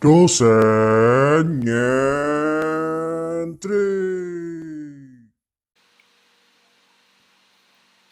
Dosen nyentrik.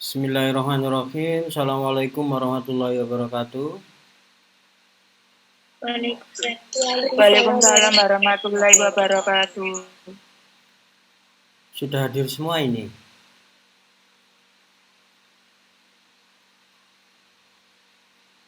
Bismillahirrahmanirrahim. Assalamualaikum warahmatullahi wabarakatuh. Waalaikumsalam warahmatullahi wabarakatuh. Sudah hadir semua ini?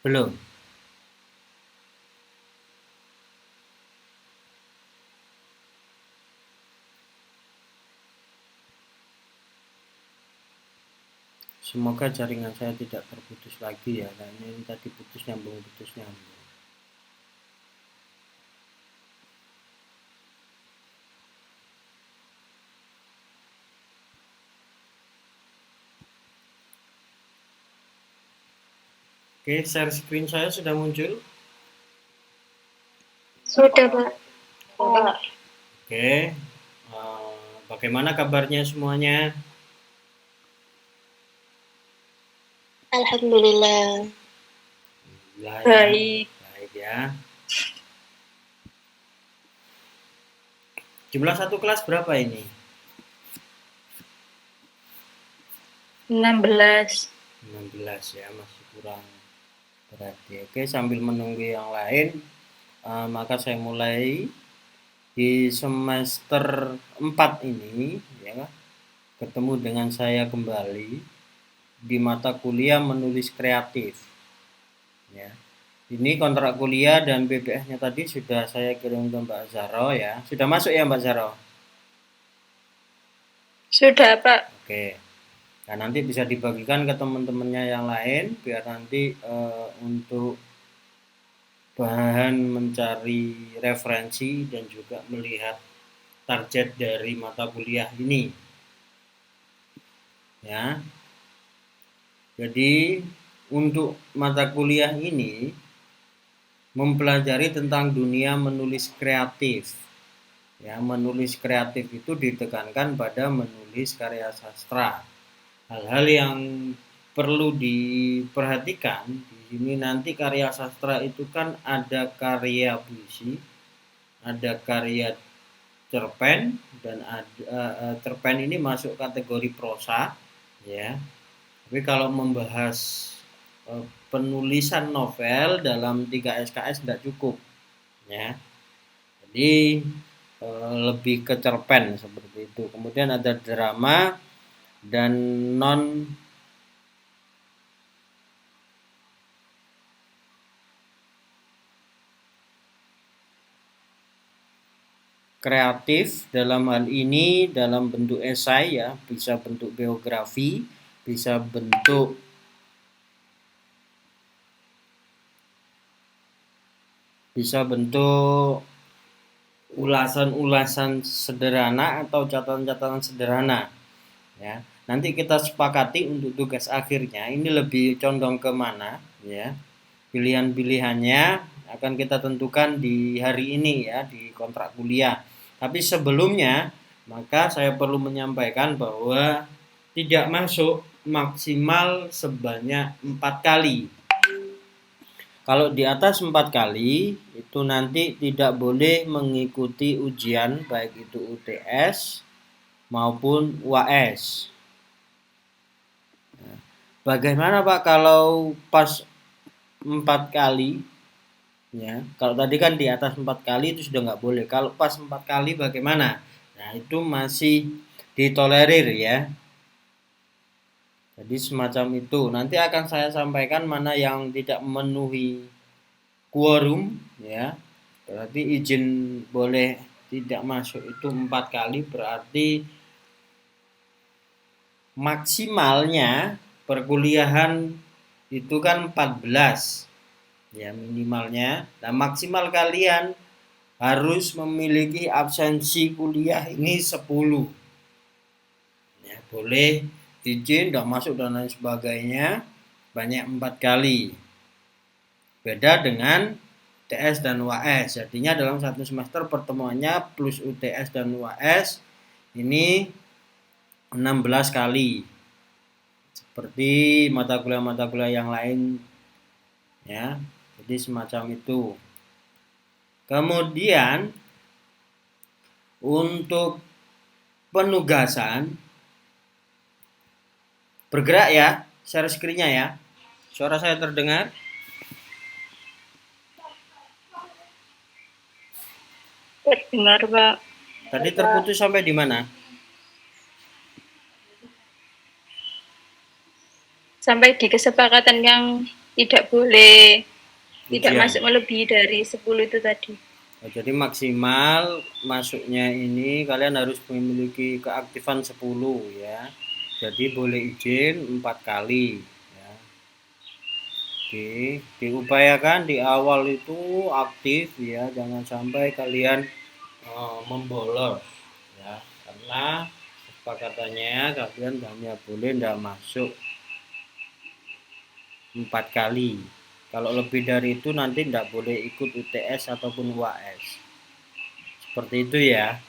Belum? Semoga jaringan saya tidak terputus lagi ya, karena ini tadi putus nyambung. Oke, share screen saya sudah muncul? Sudah, Pak. Oke, bagaimana kabarnya semuanya? Alhamdulillah. Baik ya. Jumlah satu kelas berapa ini? 16. 16 ya, masih kurang berarti. Oke, sambil menunggu yang lain, maka saya mulai di semester 4 ini ya, ketemu dengan saya kembali di mata kuliah menulis kreatif ya. Ini kontrak kuliah dan BBS-nya tadi sudah saya kirim ke Mbak Zaro ya. Sudah masuk ya Mbak Zaro? Sudah, Pak. Oke. Nah, nanti bisa dibagikan ke teman-temannya yang lain biar nanti untuk bahan mencari referensi dan juga melihat target dari mata kuliah ini ya. Jadi untuk mata kuliah ini mempelajari tentang dunia menulis kreatif ya. Menulis kreatif itu ditekankan pada menulis karya sastra. Hal-hal yang perlu diperhatikan di sini, nanti karya sastra itu kan ada karya puisi, ada karya cerpen, dan ada cerpen ini masuk kategori prosa ya. Tapi kalau membahas penulisan novel dalam 3 SKS tidak cukup ya. Jadi lebih ke cerpen seperti itu. Kemudian ada drama dan non kreatif, dalam hal ini dalam bentuk esai ya, bisa bentuk biografi, bisa bentuk ulasan-ulasan sederhana atau catatan-catatan sederhana ya. Nanti kita sepakati untuk tugas akhirnya ini lebih condong ke mana ya. Pilihan-pilihannya akan kita tentukan di hari ini ya, di kontrak kuliah. Tapi sebelumnya maka saya perlu menyampaikan bahwa tidak masuk maksimal sebanyak 4 kali. Kalau di atas 4 kali itu nanti tidak boleh mengikuti ujian baik itu UTS maupun UAS. Bagaimana Pak kalau pas 4 kali ya? Kalau tadi kan di atas 4 kali itu sudah nggak boleh. Kalau pas 4 kali bagaimana? Nah itu masih ditolerir ya. Jadi semacam itu. Nanti akan saya sampaikan mana yang tidak memenuhi quorum ya. Berarti izin boleh tidak masuk itu 4 kali, berarti maksimalnya perkuliahan itu kan 14 ya minimalnya. Nah maksimal kalian harus memiliki absensi kuliah ini 10 ya. Boleh izin tidak masuk dan lain sebagainya banyak 4 kali. Beda dengan UTS dan UAS. Jadinya dalam satu semester pertemuannya plus UTS dan UAS ini 16 kali. Seperti mata kuliah yang lain ya. Jadi semacam itu. Kemudian untuk penugasan bergerak ya, share screen-nya ya. Suara saya terdengar? Terdengar, Pak. Tadi terputus sampai di mana? Sampai di kesepakatan yang tidak boleh tidak Ujian. masuk melebihi dari 10 itu tadi. Jadi maksimal masuknya ini kalian harus memiliki keaktifan 10 ya. Jadi boleh izin 4 kali ya. Diupayakan di awal itu aktif ya, jangan sampai kalian membolos ya. Karena kesepakatannya kalian hanya boleh tidak masuk 4 kali. Kalau lebih dari itu nanti tidak boleh ikut UTS ataupun UAS. Seperti itu ya.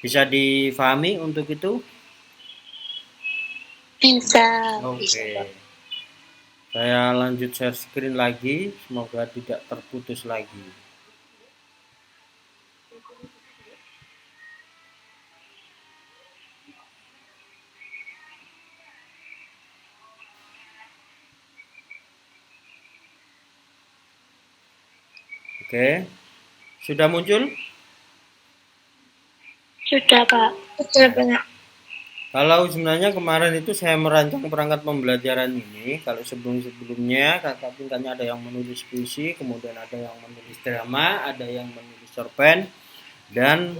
Bisa difahami untuk itu? Bisa. Oke. Saya lanjut share screen lagi. Semoga tidak terputus lagi. Oke. Sudah muncul? Sudah, Pak. Sudah, Pak. Kalau sebenarnya kemarin itu saya merancang perangkat pembelajaran ini, kalau sebelum-sebelumnya kakak tingkatnya ada yang menulis puisi, kemudian ada yang menulis drama, ada yang menulis cerpen, dan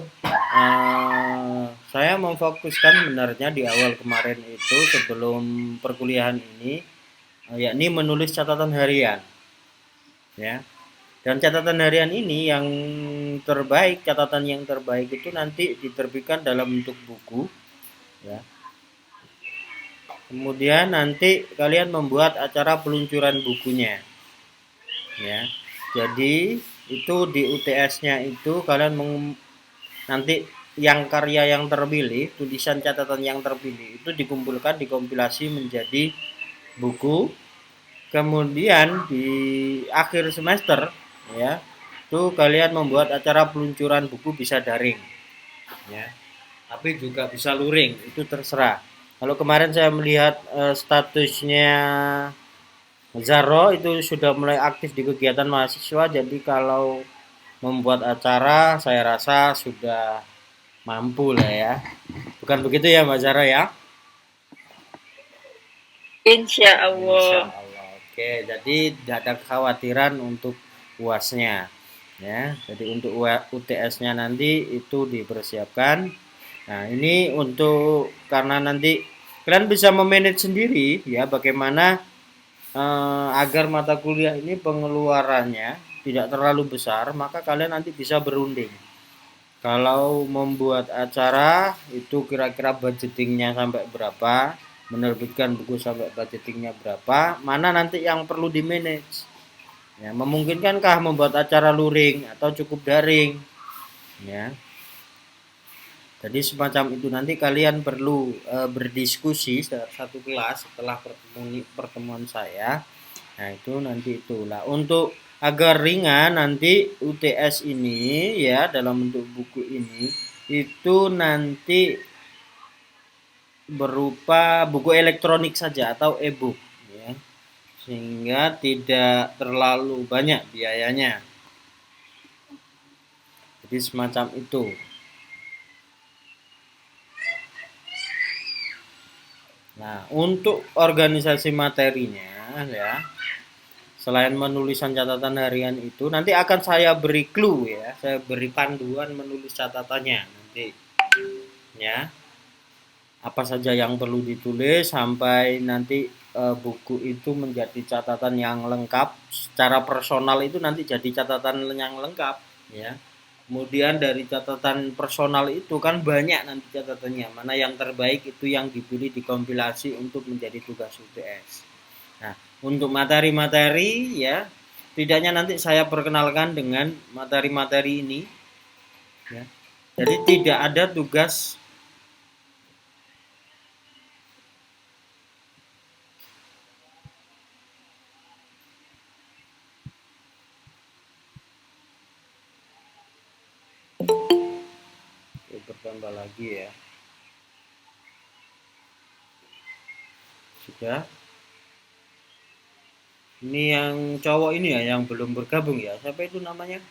saya memfokuskan sebenarnya di awal kemarin itu sebelum perkuliahan ini, yakni menulis catatan harian, ya. Dan catatan harian ini yang terbaik, catatan yang terbaik itu nanti diterbitkan dalam bentuk buku, ya. Kemudian nanti kalian membuat acara peluncuran bukunya, ya. Jadi itu di UTS-nya itu kalian nanti yang karya yang terpilih, tulisan catatan yang terpilih itu dikumpulkan, dikompilasi menjadi buku. Kemudian di akhir semester ya, itu kalian membuat acara peluncuran buku, bisa daring ya. Tapi juga bisa luring, itu terserah. Kalau kemarin saya melihat statusnya Zaro itu sudah mulai aktif di kegiatan mahasiswa, jadi kalau membuat acara saya rasa sudah mampu lah ya. Bukan begitu ya Mbak Zara ya? Insya Insya Allah. Allah. Oke, jadi tidak ada kekhawatiran untuk UASnya ya. Jadi untuk UTS-nya nanti itu dipersiapkan. Nah, ini untuk karena nanti kalian bisa memanage sendiri ya, bagaimana agar mata kuliah ini pengeluarannya tidak terlalu besar, maka kalian nanti bisa berunding. Kalau membuat acara itu kira-kira budgetingnya sampai berapa, menerbitkan buku sampai budgetingnya berapa, mana nanti yang perlu di manage. Ya, memungkinkankah membuat acara luring atau cukup daring? Ya. Jadi semacam itu nanti kalian perlu berdiskusi satu kelas setelah pertemuan saya. Nah, itu nanti itulah untuk agar ringan nanti UTS ini ya dalam bentuk buku ini itu nanti berupa buku elektronik saja atau e-book ya. Sehingga tidak terlalu banyak biayanya. Jadi semacam itu. Nah, untuk organisasi materinya ya, selain menulisan catatan harian itu nanti akan saya beri clue ya, saya beri panduan menulis catatannya nanti ya. Apa saja yang perlu ditulis sampai nanti buku itu menjadi catatan yang lengkap secara personal, itu nanti jadi catatan yang lengkap ya. Kemudian dari catatan personal itu kan banyak nanti catatannya, mana yang terbaik itu yang dipilih dikompilasi untuk menjadi tugas UTS. Nah, untuk materi-materi ya, tidaknya nanti saya perkenalkan dengan materi-materi ini ya. Jadi tidak ada tugas tambah lagi ya. Sudah. Ini yang cowok ini ya, yang belum bergabung ya. Siapa itu namanya?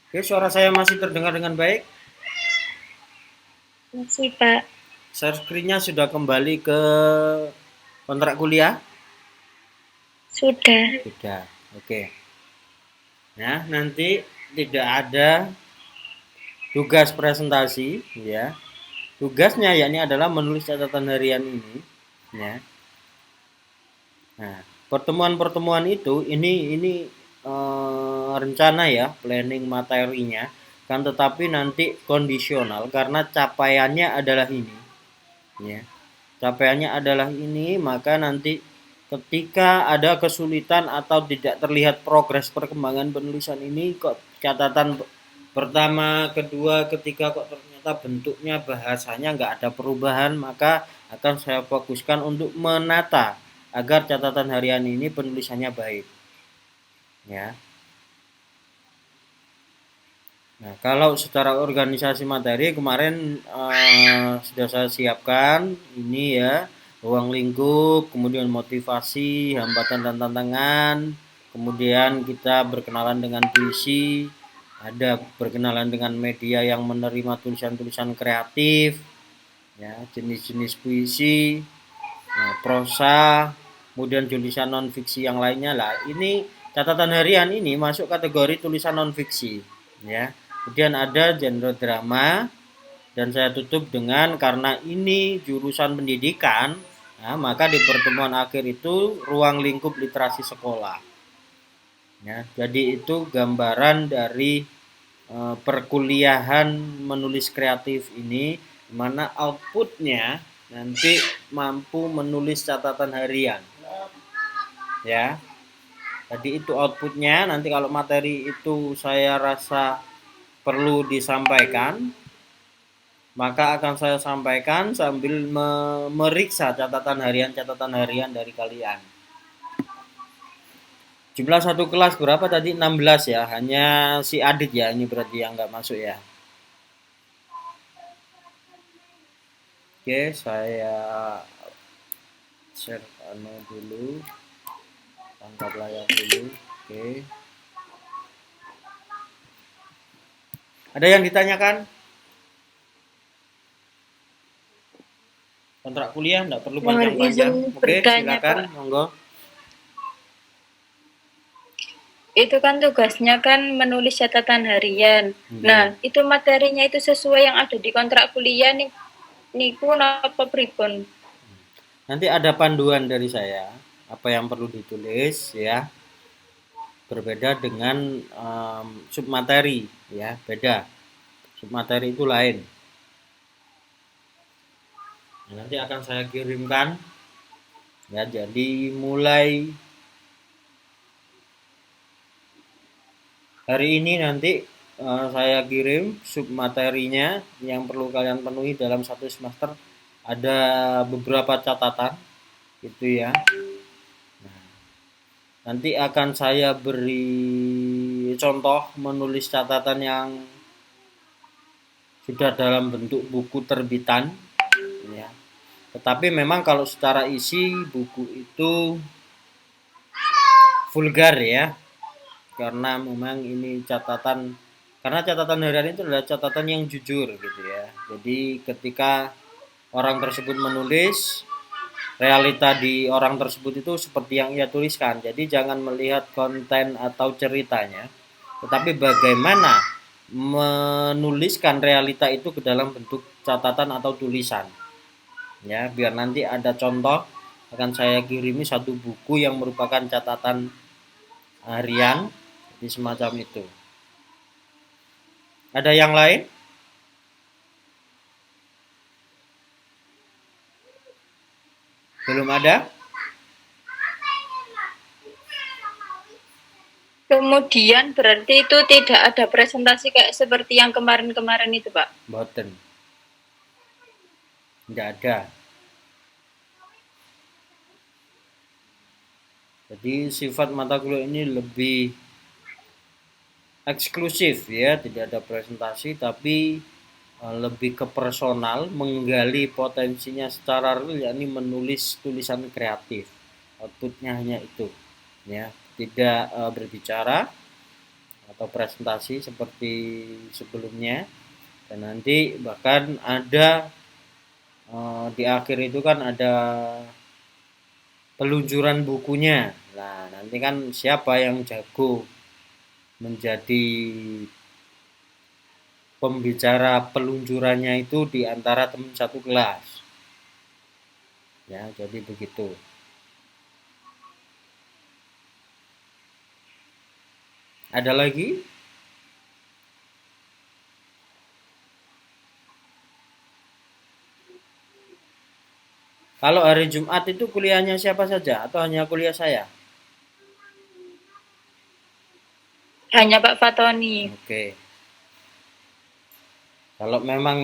Oke, suara saya masih terdengar dengan baik. Masih, Pak. Share screen-nya sudah kembali ke kontrak kuliah? Sudah. Sudah. Oke. Nah, nanti tidak ada tugas presentasi ya. Tugasnya yakni adalah menulis catatan harian ini ya. Nah, pertemuan-pertemuan itu ini rencana ya, planning materinya, kan tetapi nanti kondisional karena capaiannya adalah ini ya. Capaiannya adalah ini, maka nanti ketika ada kesulitan atau tidak terlihat progres perkembangan penulisan ini, kok catatan pertama, kedua, ketiga kok ternyata bentuknya bahasanya nggak ada perubahan, maka akan saya fokuskan untuk menata agar catatan harian ini penulisannya baik ya. Nah, kalau secara organisasi materi kemarin sudah saya siapkan ini ya, ruang lingkup, kemudian motivasi, hambatan dan tantangan, kemudian kita berkenalan dengan puisi, ada berkenalan dengan media yang menerima tulisan-tulisan kreatif, ya, jenis-jenis puisi, nah, prosa, kemudian tulisan non fiksi yang lainnya lah. Ini catatan harian ini masuk kategori tulisan non fiksi, ya. Kemudian ada genre drama, dan saya tutup dengan karena ini jurusan pendidikan, nah, maka di pertemuan akhir itu ruang lingkup literasi sekolah. Ya, jadi itu gambaran dari perkuliahan menulis kreatif ini, mana outputnya nanti mampu menulis catatan harian. Ya, jadi itu outputnya. Nanti kalau materi itu saya rasa perlu disampaikan, maka akan saya sampaikan sambil memeriksa catatan harian dari kalian. Jumlah satu kelas berapa tadi? 16 ya. Hanya si Adit ya, ini berarti yang nggak masuk ya. Oke, saya share dulu. Tangkap layar dulu. Oke. Ada yang ditanyakan? Kontrak kuliah enggak perlu panjang-panjang. Oke, silakan, Pak. monggo. Itu kan tugasnya kan menulis catatan harian. Nah, itu materinya itu sesuai yang ada di kontrak kuliah nih. Niku napa pripun? Nanti ada panduan dari saya apa yang perlu ditulis ya. Berbeda dengan submateri ya, beda. Submateri itu lain. Nah, nanti akan saya kirimkan ya, jadi mulai hari ini nanti saya kirim submaterinya yang perlu kalian penuhi dalam satu semester. Ada beberapa catatan gitu ya. Nah, nanti akan saya beri contoh menulis catatan yang sudah dalam bentuk buku terbitan ya. Tetapi memang kalau secara isi buku itu vulgar ya, karena memang ini karena catatan harian itu adalah catatan yang jujur gitu ya. Jadi ketika orang tersebut menulis, realita di orang tersebut itu seperti yang ia tuliskan. Jadi jangan melihat konten atau ceritanya, tetapi bagaimana menuliskan realita itu ke dalam bentuk catatan atau tulisan. Ya, biar nanti ada contoh, akan saya kirimi satu buku yang merupakan catatan harian di semacam itu. Ada yang lain? Belum ada? Kemudian berarti itu tidak ada presentasi kayak seperti yang kemarin-kemarin itu, Pak? Boten. Tidak ada. Jadi sifat mata kuliah ini lebih eksklusif ya, tidak ada presentasi tapi lebih ke personal, menggali potensinya secara real, yakni menulis tulisan kreatif. Outputnya hanya itu, ya, tidak berbicara atau presentasi seperti sebelumnya. Dan nanti bahkan ada di akhir itu kan ada peluncuran bukunya. Nah, nanti kan siapa yang jago menjadi pembicara peluncurannya itu di antara teman satu kelas. Ya, jadi begitu. Ada lagi? Kalau hari Jumat itu kuliahnya siapa saja atau hanya kuliah saya? Hanya Pak Fatoni. Oke. Kalau memang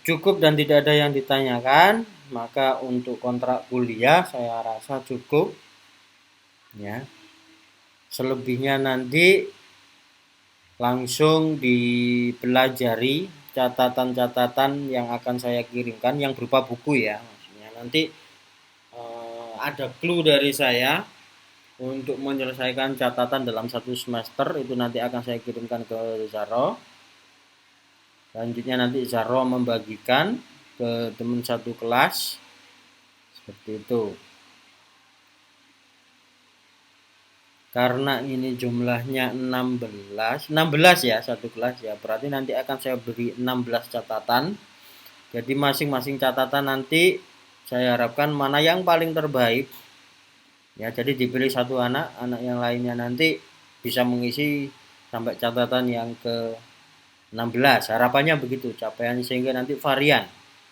cukup dan tidak ada yang ditanyakan, maka untuk kontrak kuliah saya rasa cukup. Ya. Selebihnya nanti langsung dipelajari catatan-catatan yang akan saya kirimkan yang berupa buku ya. Maksudnya nanti ada clue dari saya untuk menyelesaikan catatan dalam satu semester, itu nanti akan saya kirimkan ke Zaro. Selanjutnya nanti Zaro membagikan ke teman satu kelas seperti itu. Karena ini jumlahnya 16 ya satu kelas ya, berarti nanti akan saya beri 16 catatan. Jadi masing-masing catatan nanti saya harapkan mana yang paling terbaik ya, jadi dipilih satu anak yang lainnya nanti bisa mengisi sampai catatan yang ke 16. Harapannya begitu capaian, sehingga nanti varian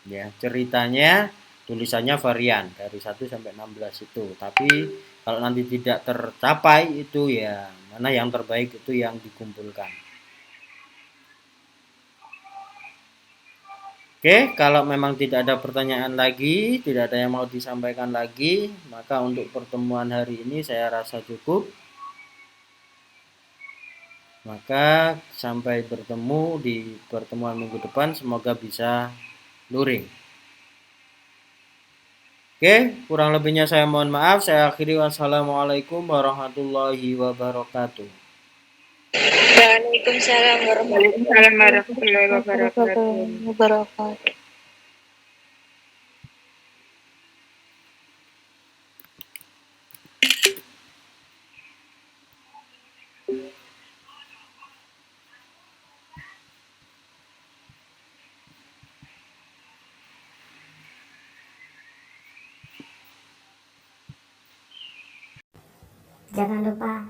ya, ceritanya tulisannya varian dari 1 sampai 16 itu. Tapi kalau nanti tidak tercapai itu ya mana yang terbaik itu yang dikumpulkan. Oke, kalau memang tidak ada pertanyaan lagi, tidak ada yang mau disampaikan lagi, maka untuk pertemuan hari ini saya rasa cukup. Maka sampai bertemu di pertemuan minggu depan, semoga bisa luring. Oke, kurang lebihnya saya mohon maaf. Saya akhiri, wassalamualaikum warahmatullahi wabarakatuh. Waalaikumsalam warahmatullahi wabarakatuh. Jangan lupa